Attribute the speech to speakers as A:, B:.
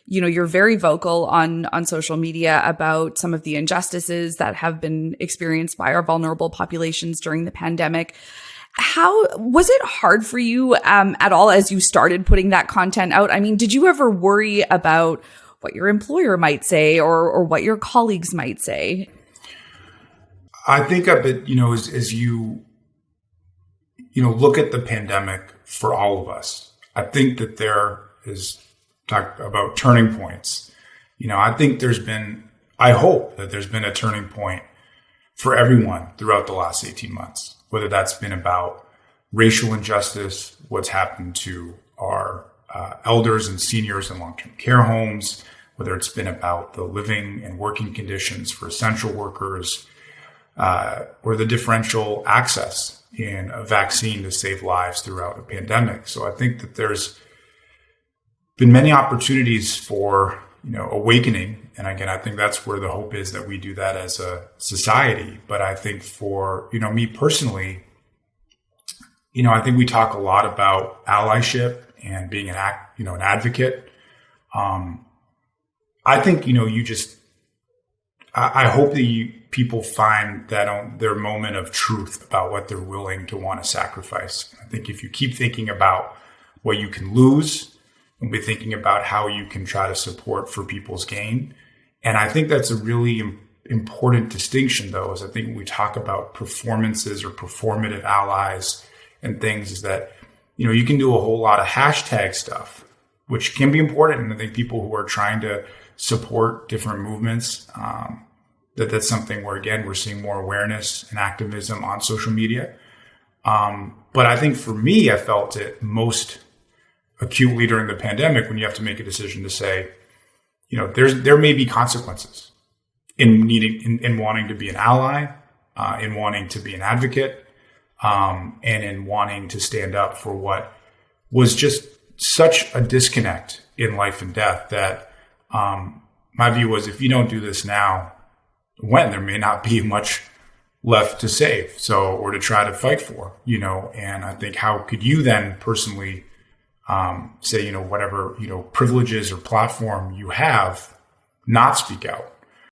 A: You're very vocal on social media about some of the injustices that have been experienced by our vulnerable populations during the pandemic. How was it hard for you at all as you started putting that content out? I mean, did you ever worry about what your employer might say or what your colleagues might say?
B: I think of it, as you look at the pandemic for all of us, I think that there is talk about turning points. I hope that there's been a turning point for everyone throughout the last 18 months, whether that's been about racial injustice, what's happened to our elders and seniors in long-term care homes, whether it's been about the living and working conditions for essential workers, or the differential access in a vaccine to save lives throughout a pandemic. So I think that there's been many opportunities for, awakening. And again, I think that's where the hope is that we do that as a society. But I think for, me personally, I think we talk a lot about allyship and being an advocate. I think, I hope that people find that their moment of truth about what they're willing to want to sacrifice. I think if you keep thinking about what you can lose and be thinking about how you can try to support for people's gain. And I think that's a really important distinction, though, is I think when we talk about performances or performative allies and things is that, you can do a whole lot of hashtag stuff, which can be important. And I think people who are trying to support different movements, that's something where, again, we're seeing more awareness and activism on social media. But I think for me, I felt it most acutely during the pandemic when you have to make a decision to say, there may be consequences in wanting to be an ally, in wanting to be an advocate, and in wanting to stand up for what was just such a disconnect in life and death that my view was if you don't do this now, when there may not be much left to save, or to try to fight for, and I think how could you then personally say, whatever, privileges or platform you have, not speak out